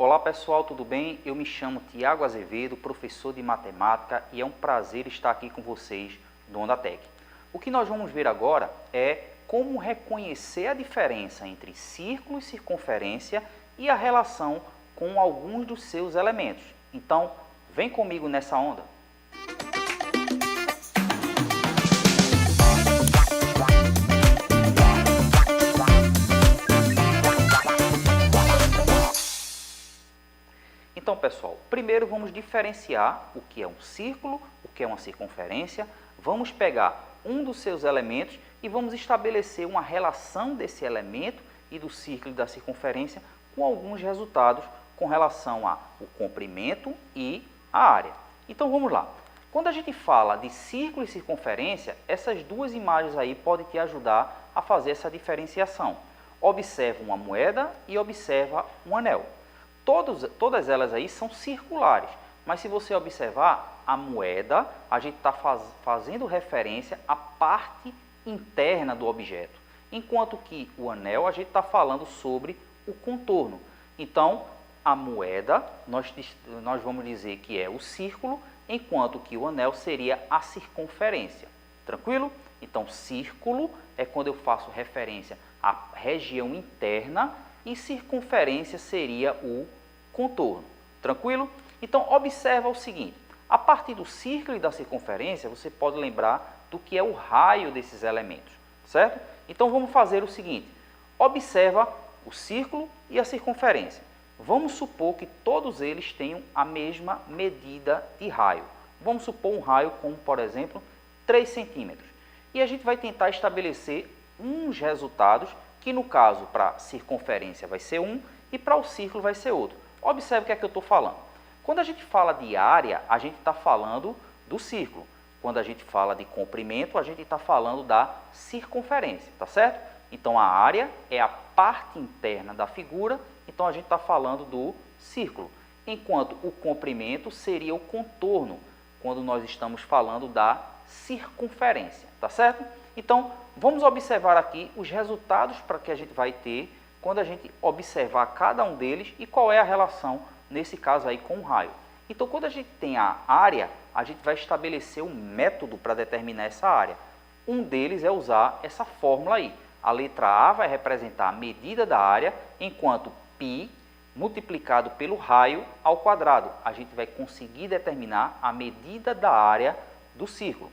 Olá pessoal, tudo bem? Eu me chamo Tiago Azevedo, professor de matemática, e é um prazer estar aqui com vocês no OndaTech. O que nós vamos ver agora é como reconhecer a diferença entre círculo e circunferência e a relação com alguns dos seus elementos. Então, vem comigo nessa onda. Então, pessoal, primeiro vamos diferenciar o que é um círculo, o que é uma circunferência. Vamos pegar um dos seus elementos e vamos estabelecer uma relação desse elemento e do círculo e da circunferência com alguns resultados com relação ao comprimento e a área. Então, vamos lá. Quando a gente fala de círculo e circunferência, essas duas imagens aí podem te ajudar a fazer essa diferenciação. Observa uma moeda e observa um anel. Todas elas aí são circulares, mas se você observar a moeda, a gente está fazendo referência à parte interna do objeto, enquanto que o anel a gente está falando sobre o contorno. Então, a moeda nós vamos dizer que é o círculo, enquanto que o anel seria a circunferência. Tranquilo? Então, círculo é quando eu faço referência à região interna e circunferência seria o contorno. Tranquilo? Então, observa o seguinte. A partir do círculo e da circunferência, você pode lembrar do que é o raio desses elementos, certo? Então, vamos fazer o seguinte. Observa o círculo e a circunferência. Vamos supor que todos eles tenham a mesma medida de raio. Vamos supor um raio como, por exemplo, 3 centímetros. E a gente vai tentar estabelecer uns resultados que, no caso, para a circunferência vai ser um e para o círculo vai ser outro. Observe o que é que eu estou falando. Quando a gente fala de área, a gente está falando do círculo. Quando a gente fala de comprimento, a gente está falando da circunferência, tá certo? Então, a área é a parte interna da figura, então a gente está falando do círculo. Enquanto o comprimento seria o contorno, quando nós estamos falando da circunferência, tá certo? Então, vamos observar aqui os resultados para que a gente vai ter quando a gente observar cada um deles e qual é a relação, nesse caso aí, com o raio. Então, quando a gente tem a área, a gente vai estabelecer um método para determinar essa área. Um deles é usar essa fórmula aí. A letra A vai representar a medida da área, enquanto π multiplicado pelo raio ao quadrado. A gente vai conseguir determinar a medida da área do círculo.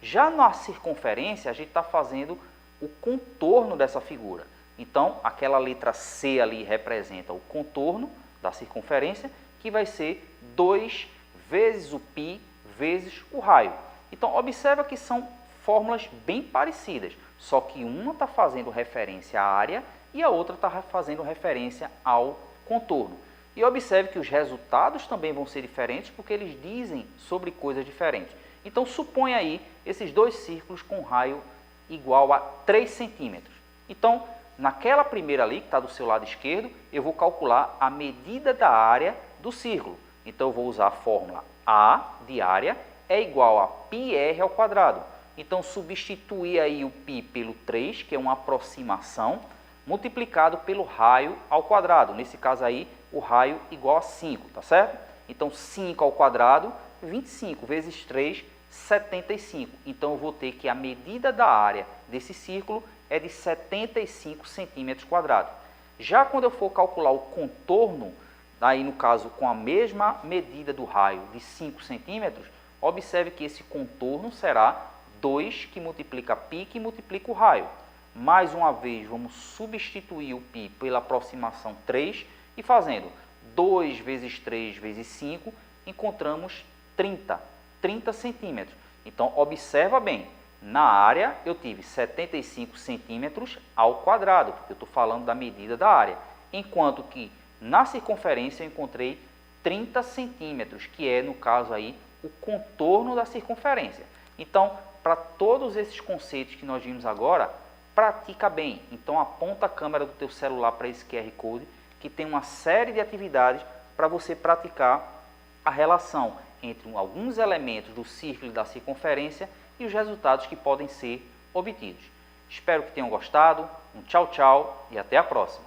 Já na circunferência, a gente está fazendo o contorno dessa figura. Então, aquela letra C ali representa o contorno da circunferência, que vai ser 2 vezes o π vezes o raio. Então, observa que são fórmulas bem parecidas, só que uma está fazendo referência à área e a outra está fazendo referência ao contorno. E observe que os resultados também vão ser diferentes, porque eles dizem sobre coisas diferentes. Então, suponha aí esses dois círculos com raio igual a 3 centímetros. Então, naquela primeira ali, que está do seu lado esquerdo, eu vou calcular a medida da área do círculo. Então, eu vou usar a fórmula A de área é igual a πr ao quadrado. Então, substituir aí o π pelo 3, que é uma aproximação, multiplicado pelo raio ao quadrado. Nesse caso aí, o raio igual a 5, tá certo? Então, 5 ao quadrado, 25 vezes 3, 75. Então, eu vou ter que a medida da área desse círculo é de 75 centímetros quadrados. Já quando eu for calcular o contorno, aí no caso com a mesma medida do raio de 5 centímetros, observe que esse contorno será 2 que multiplica π que multiplica o raio. Mais uma vez, vamos substituir o π pela aproximação 3 e fazendo 2 vezes 3 vezes 5, encontramos 30 centímetros. Então, observa bem. Na área, eu tive 75 centímetros ao quadrado, porque eu estou falando da medida da área. Enquanto que na circunferência eu encontrei 30 centímetros, que é, no caso aí, o contorno da circunferência. Então, para todos esses conceitos que nós vimos agora, pratica bem. Então, aponta a câmera do teu celular para esse QR Code, que tem uma série de atividades para você praticar a relação entre alguns elementos do círculo e da circunferência e os resultados que podem ser obtidos. Espero que tenham gostado. Um tchau, tchau e até a próxima.